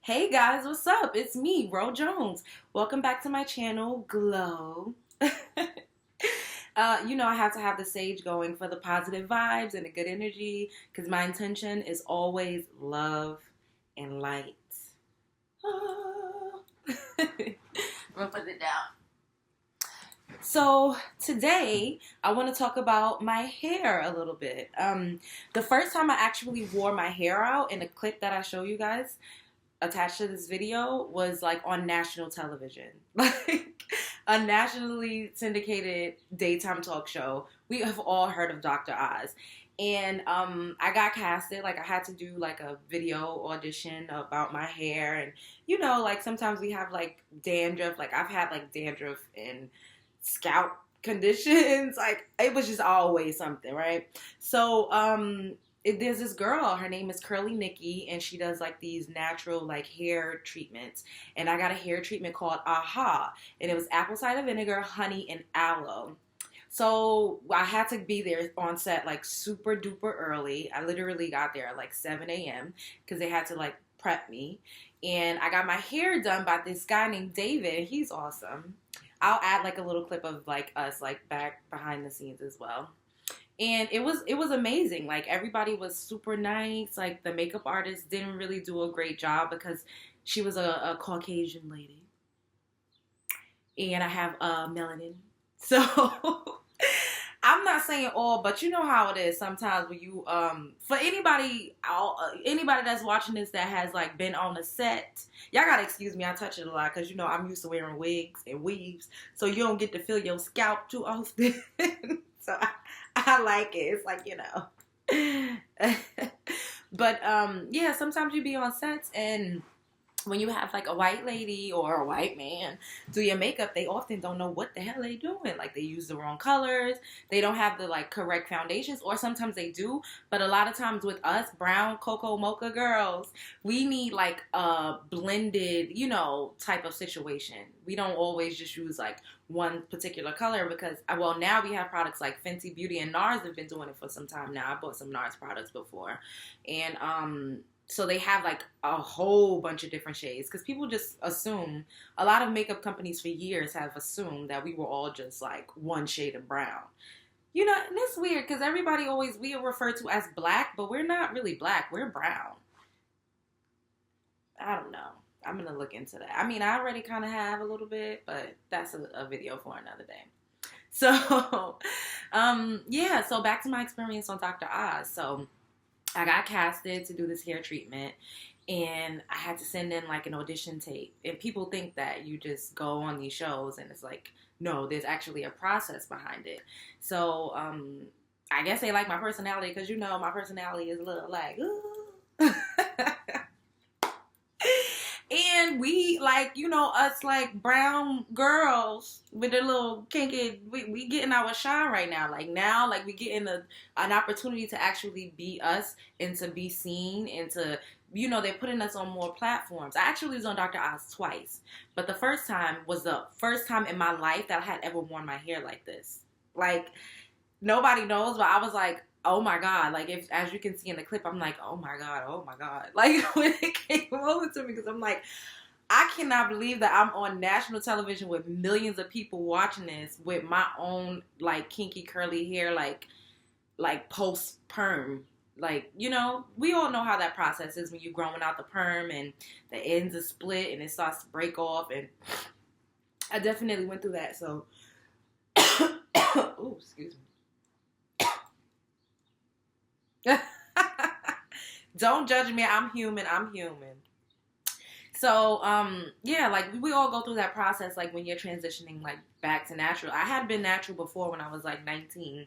Hey guys, what's up? It's me, Ro Jones. Welcome back to my channel, Glow. I have to have the sage going for the positive vibes and the good energy because my intention is always love and light. I'm gonna put it down. So today I want to talk about my hair a little bit. The first time I actually wore my hair out in a clip that I show you guys attached to this video was like on national television, like a nationally syndicated daytime talk show. We have all heard of Dr. Oz. And I got casted. Like I had to do like a video audition about my hair, and like sometimes we have like dandruff. Like I've had like dandruff and scalp conditions. Like it was just always something, right? So there's this girl, her name is Curly Nikki, and she does like these natural like hair treatments. And I got a hair treatment called Aha, and it was apple cider vinegar, honey, and aloe. So I had to be there on set like super duper early. I literally got there at like 7 a.m. because they had to like prep me. And I got my hair done by this guy named David. He's awesome. I'll add like a little clip of like us like back behind the scenes as well. And it was amazing. Like everybody was super nice. Like the makeup artist didn't really do a great job because she was a Caucasian lady. And I have melanin. So I'm not saying all, but you know how it is sometimes when you for anybody that's watching this that has like been on a set, y'all gotta excuse me, I touch it a lot because I'm used to wearing wigs and weaves, so you don't get to feel your scalp too often. So I like it. It's like but yeah, sometimes you be on sets, and when you have like a white lady or a white man do your makeup, they often don't know what the hell they doing. Like they use the wrong colors, they don't have the like correct foundations, or sometimes they do, but a lot of times with us brown cocoa mocha girls, we need like a blended type of situation. We don't always just use like one particular color because well, now we have products like Fenty Beauty, and NARS have been doing it for some time now. I bought some NARS products before, and so they have like a whole bunch of different shades because people just assume, a lot of makeup companies for years have assumed that we were all just like one shade of brown. And it's weird because we are referred to as black, but we're not really black. We're brown. I don't know. I'm going to look into that. I mean, I already kind of have a little bit, but that's a video for another day. So, yeah, so back to my experience on Dr. Oz. So I got casted to do this hair treatment, and I had to send in like an audition tape. And people think that you just go on these shows and it's like, no, there's actually a process behind it. So I guess they like my personality because my personality is a little like, ooh. And we like, us like brown girls with a little kinky, we getting our shine right now. Like now, like we getting an opportunity to actually be us and to be seen and to, they're putting us on more platforms. I actually was on Dr. Oz twice, but the first time was the first time in my life that I had ever worn my hair like this. Like nobody knows, but I was like, oh my God. Like as you can see in the clip, I'm like, oh my God. Like when it came over to me, because I'm like, I cannot believe that I'm on national television with millions of people watching this with my own like kinky curly hair, like post perm. Like, we all know how that process is when you're growing out the perm and the ends are split and it starts to break off. And I definitely went through that. So, oh, excuse me. Don't judge me. I'm human. So, yeah, like we all go through that process, like when you're transitioning like back to natural. I had been natural before when I was like 19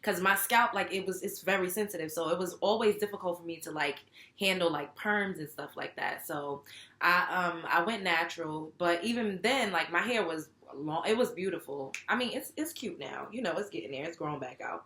because my scalp, like it's very sensitive. So it was always difficult for me to like handle like perms and stuff like that. So I went natural, but even then, like my hair was long. It was beautiful. I mean, it's cute now. It's getting there. It's growing back out.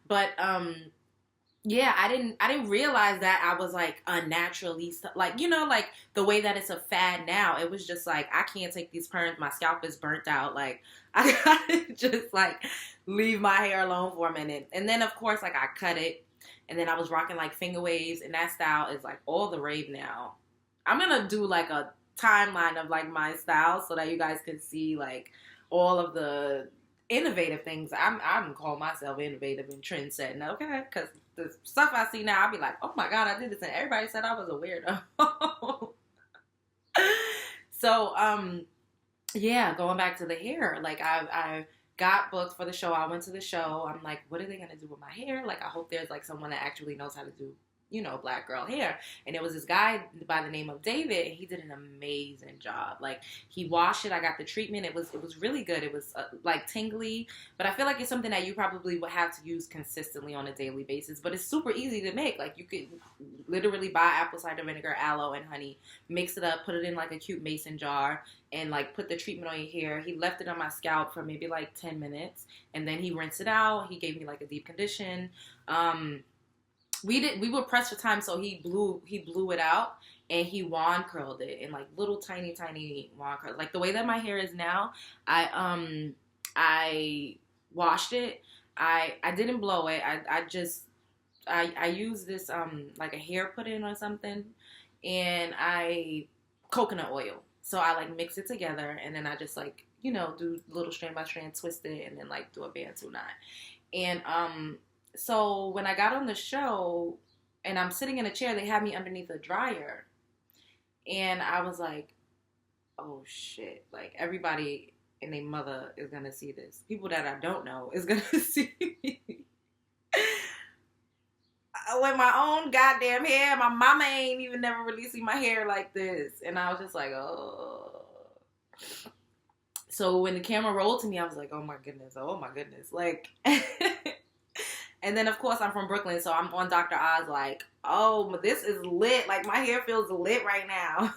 But, yeah, I didn't realize that I was like unnaturally, like, like the way that it's a fad now. It was just like, I can't take these perms. My scalp is burnt out. Like, I gotta just like leave my hair alone for a minute. And then of course, like I cut it, and then I was rocking like finger waves, and that style is like all the rave now. I'm gonna do like a timeline of like my style so that you guys can see like all of the innovative things. I'm call myself innovative and trend setting, okay? Because the stuff I see now, I'll be like, oh my god, I did this, and everybody said I was a weirdo. So, yeah, going back to the hair, like I got booked for the show. I went to the show. I'm like, what are they gonna do with my hair? Like, I hope there's like someone that actually knows how to do, black girl hair. And it was this guy by the name of David, and he did an amazing job. Like, he washed it. I got the treatment. It was really good. It was like tingly, but I feel like it's something that you probably would have to use consistently on a daily basis. But it's super easy to make. Like, you could literally buy apple cider vinegar, aloe, and honey, mix it up, put it in like a cute mason jar, and like put the treatment on your hair. He left it on my scalp for maybe like 10 minutes, and then he rinsed it out. He gave me like a deep condition. We were pressed for time, so he blew it out, and he wand curled it in like little tiny wand curls. Like the way that my hair is now, I washed it. I didn't blow it. I used this like a hair put-in or something, and I coconut oil. So I like mix it together, and then I just like, do little strand by strand, twist it, and then like do a bantu knot. And so when I got on the show and I'm sitting in a chair, they had me underneath a dryer. And I was like, oh shit. Like, everybody and their mother is going to see this. People that I don't know is going to see me. With my own goddamn hair. My mama ain't even never really seen my hair like this. And I was just like, oh. So when the camera rolled to me, I was like, oh my goodness. Like... And then, of course, I'm from Brooklyn, so I'm on Dr. Oz like, oh, this is lit. Like, my hair feels lit right now.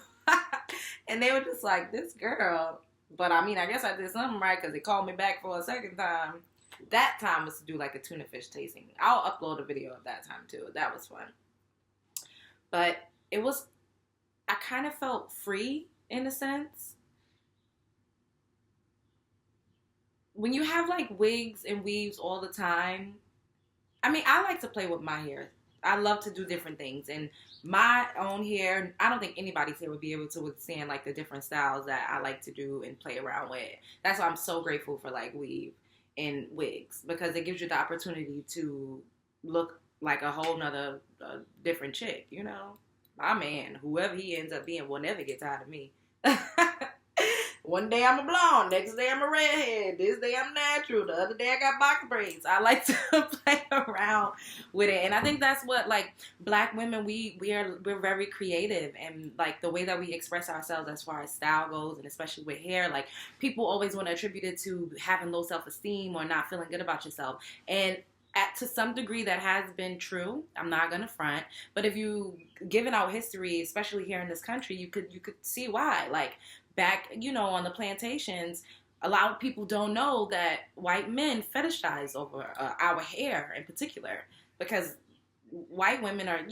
And they were just like, this girl. But, I mean, I guess I did something right because they called me back for a second time. That time was to do, like, a tuna fish tasting. I'll upload a video of that time, too. That was fun. But I kind of felt free, in a sense. When you have, like, wigs and weaves all the time... I mean, I like to play with my hair. I love to do different things. And my own hair, I don't think anybody's hair would be able to withstand, like, the different styles that I like to do and play around with. That's why I'm so grateful for, like, weave and wigs. Because it gives you the opportunity to look like a whole nother different chick, My man, whoever he ends up being, will never get tired of me. One day I'm a blonde, next day I'm a redhead, this day I'm natural, the other day I got box braids. I like to play around with it, and I think that's what, like, black women, we're very creative, and like the way that we express ourselves as far as style goes, and especially with hair, like, people always want to attribute it to having low self-esteem or not feeling good about yourself, and to some degree that has been true. I'm not gonna front, but if you given out history, especially here in this country, you could see why, like. Back, on the plantations, a lot of people don't know that white men fetishize over our hair in particular, because white women are,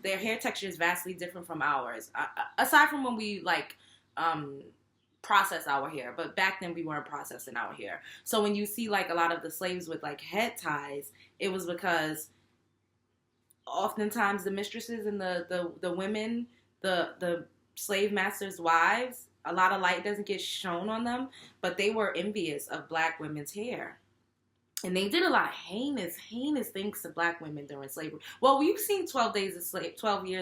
their hair texture is vastly different from ours. Aside from when we process our hair, but back then we weren't processing our hair. So when you see like a lot of the slaves with like head ties, it was because oftentimes the mistresses and the women, the slave masters' wives, a lot of light doesn't get shown on them, but they were envious of black women's hair. And they did a lot of heinous things to black women during slavery. Well, we've seen 12 Years a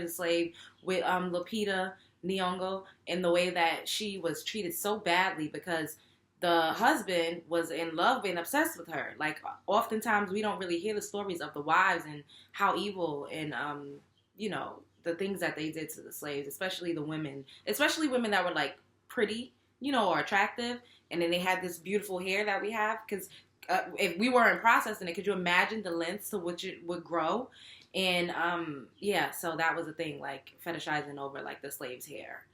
Slave with Lupita Nyong'o, and the way that she was treated so badly because the husband was in love and obsessed with her. Like, oftentimes we don't really hear the stories of the wives and how evil and, the things that they did to the slaves, especially the women, especially women that were like pretty, or attractive, and then they had this beautiful hair that we have, because if we weren't processing it, could you imagine the lengths to which it would grow? And so that was a thing, like fetishizing over like the slave's hair.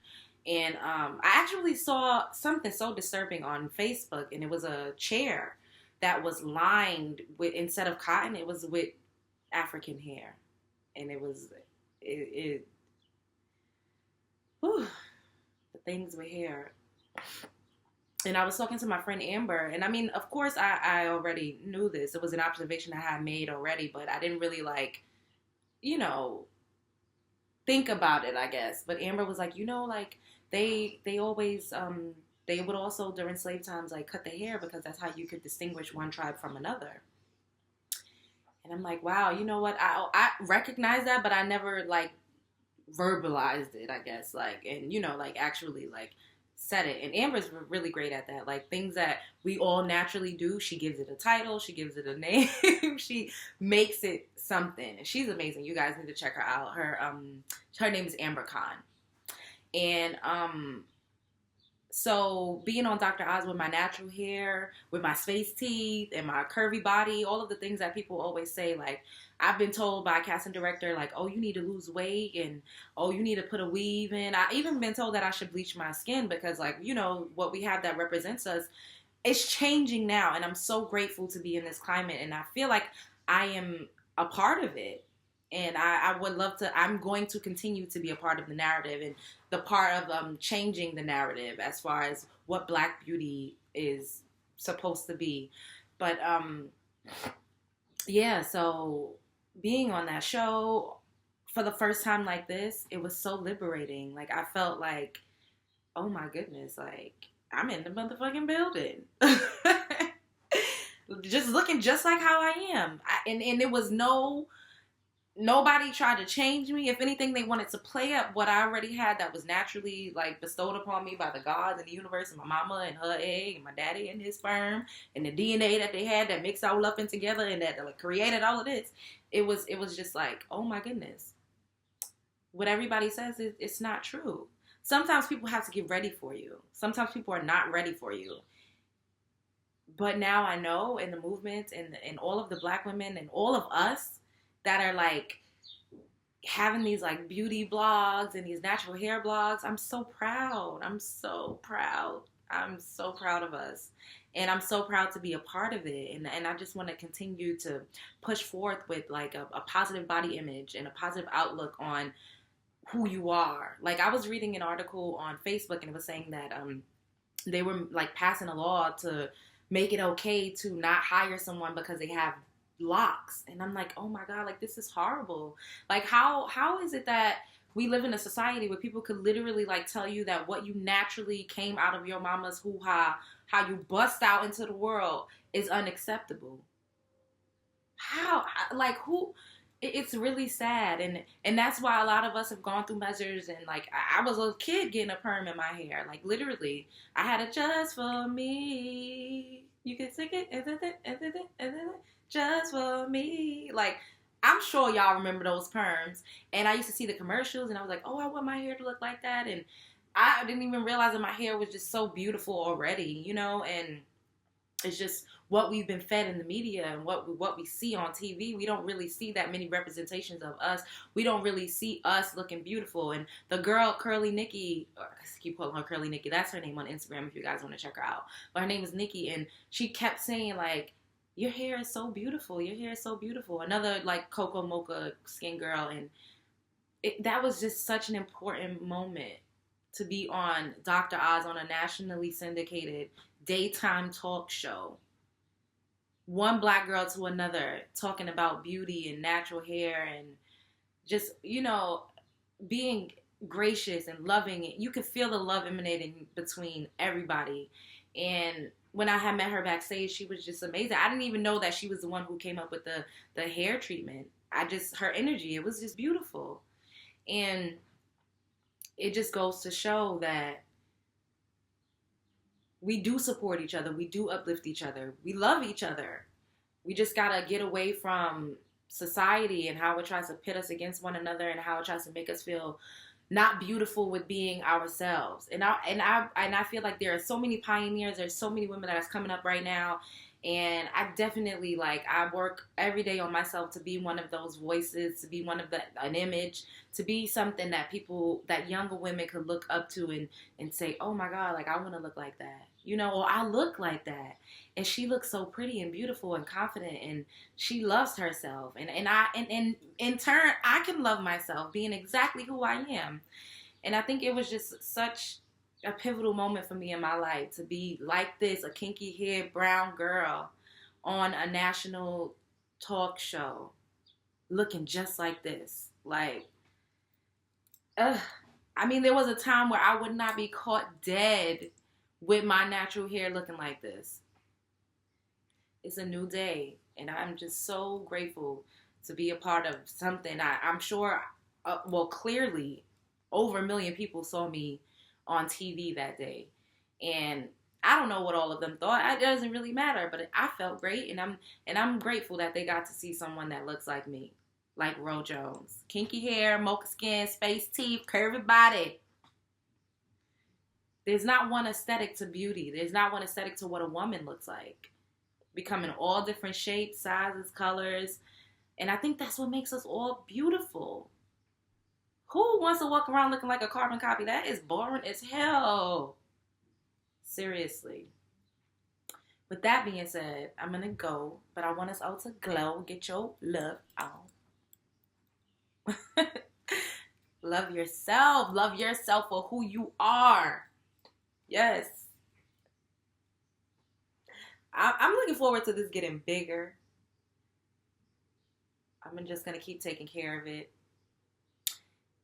And I actually saw something so disturbing on Facebook, and it was a chair that was lined with, instead of cotton, it was with African hair, and it was whew, the things with hair. And I was talking to my friend Amber, and I mean, of course, I already knew this. It was an observation I had made already, but I didn't really like, think about it, I guess. But Amber was like, like they always they would also during slave times like cut the hair because that's how you could distinguish one tribe from another. And I'm like, wow, you know what? I recognize that, but I never like verbalized it, I guess, like, and like actually like said it. And Amber's really great at that. Like things that we all naturally do, she gives it a title, she gives it a name, she makes it something. She's amazing. You guys need to check her out. Her name is Amber Khan. And so being on Dr. Oz with my natural hair, with my space teeth, and my curvy body, all of the things that people always say, like I've been told by a casting director, like, oh, you need to lose weight, and oh, you need to put a weave in. I even been told that I should bleach my skin because, like, what we have that represents us, it's changing now, and I'm so grateful to be in this climate, and I feel like I am a part of it. And I would love to, I'm going to continue to be a part of the narrative and the part of changing the narrative as far as what Black beauty is supposed to be. But yeah, so being on that show for the first time like this, it was so liberating. Like I felt like, oh my goodness, like I'm in the motherfucking building. Just looking just like how I am. And it was nobody tried to change me. If anything, they wanted to play up what I already had that was naturally like bestowed upon me by the gods and the universe and my mama and her egg and my daddy and his sperm and the DNA that they had that mixed all up in together and that like created all of this. It was just like, oh my goodness. What everybody says it's not true. Sometimes people have to get ready for you. Sometimes people are not ready for you. But now I know in the movement and all of the Black women and all of us that are like having these like beauty blogs and these natural hair blogs. I'm so proud. I'm so proud. I'm so proud of us. And I'm so proud to be a part of it. And I just want to continue to push forth with like a positive body image and a positive outlook on who you are. Like I was reading an article on Facebook and it was saying that they were like passing a law to make it okay to not hire someone because they have locks. And I'm like, oh my God, like this is horrible. Like how is it that we live in a society where people could literally like tell you that what you naturally came out of your mama's hoo-ha, how you bust out into the world is unacceptable? How? Like who? It's really sad, and that's why a lot of us have gone through measures. And like I was a kid getting a perm in my hair, like literally, I had it just for me. You can sing it, just for me. Like I'm sure y'all remember those perms, and I used to see the commercials, and I was like, oh, I want my hair to look like that, and I didn't even realize that my hair was just so beautiful already, and it's just what we've been fed in the media and what we see on TV. We don't really see that many representations of us. We don't really see us looking beautiful. And the girl, Curly Nikki, I keep calling her Curly Nikki. That's her name on Instagram if you guys want to check her out. But her name is Nikki, and she kept saying, like, your hair is so beautiful. Your hair is so beautiful. Another, like, Coco Mocha skin girl. And that was just such an important moment to be on Dr. Oz on a nationally syndicated daytime talk show. One Black girl to another talking about beauty and natural hair and just, being gracious and loving. You could feel the love emanating between everybody. And when I had met her backstage, she was just amazing. I didn't even know that she was the one who came up with the hair treatment. Her energy, it was just beautiful. And it just goes to show that we do support each other. We do uplift each other. We love each other. We just got to get away from society and how it tries to pit us against one another and how it tries to make us feel not beautiful with being ourselves. And I feel like there are so many pioneers. There's so many women that are coming up right now. And I definitely, I work every day on myself to be one of those voices, to be an image, to be something that younger women could look up to and say, oh my God, I want to look like that. Or I look like that. And she looks so pretty and beautiful and confident, and she loves herself. And in turn, I can love myself being exactly who I am. And I think it was just such a pivotal moment for me in my life to be like this, a kinky haired brown girl on a national talk show looking just like this. I mean, there was a time where I would not be caught dead with my natural hair looking like this. It's a new day, and I'm just so grateful to be a part of something. I'm sure, clearly, over 1 million people saw me on TV that day, and I don't know what all of them thought. It doesn't really matter, but I felt great, and I'm grateful that they got to see someone that looks like me, like Ro Jones. Kinky hair, mocha skin, space teeth, curvy body. There's not one aesthetic to beauty. There's not one aesthetic to what a woman looks like. Becoming all different shapes, sizes, colors. And I think that's what makes us all beautiful. Who wants to walk around looking like a carbon copy? That is boring as hell. Seriously. With that being said, I'm going to go. But I want us all to glow. Get your love on. Love yourself. Love yourself for who you are. Yes. I'm looking forward to this getting bigger. I'm just going to keep taking care of it.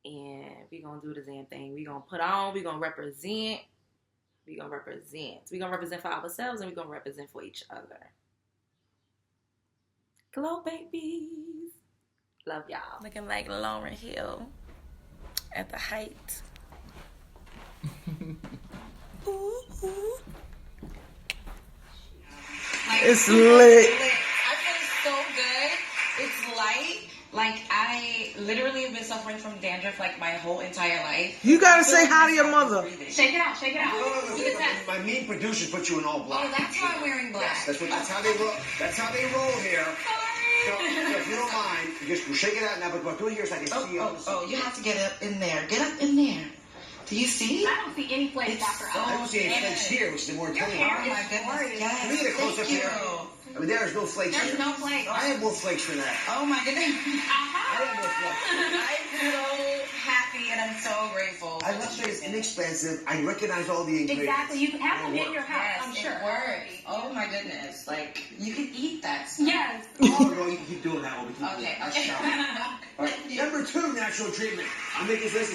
And we're going to do the damn thing. We're going to put on. We're going to represent. We're going to represent. We're going to represent for ourselves and we're going to represent for each other. Glow babies. Love y'all. Looking like Lauryn Hill at the height. Ooh, ooh. It's lit. I feel so good. It's light. Like, I literally have been suffering from dandruff like my whole entire life. You gotta say hi to your mother. Shake it out, shake it out. My mean producers put you in all black. Oh, that's why I'm wearing black. Yes, that's how they roll. That's how they roll here. So, if you don't mind, just shake it out now. But do it here so I can see you. Oh, you have to get up in there. Get up in there. Do you see? I don't see any place, Dr. I don't see any flakes here, which is more Your telling. hair Oh my is goodness. glorious. Yes. Can we get a close up Thank here? you. I mean, there's no flakes There's here. no flakes. I have more flakes for that. Oh my goodness. I have more flakes. I'm so happy and I'm so grateful. I must say it's inexpensive. I recognize all the ingredients. Exactly. You can have them in your house, Yes, I'm sure. it works. Oh my goodness. Like, you can eat that stuff. Yes. Oh, no, you can keep doing that. We'll keep doing Okay. that. All right. Number 2, natural treatment. I'm making this.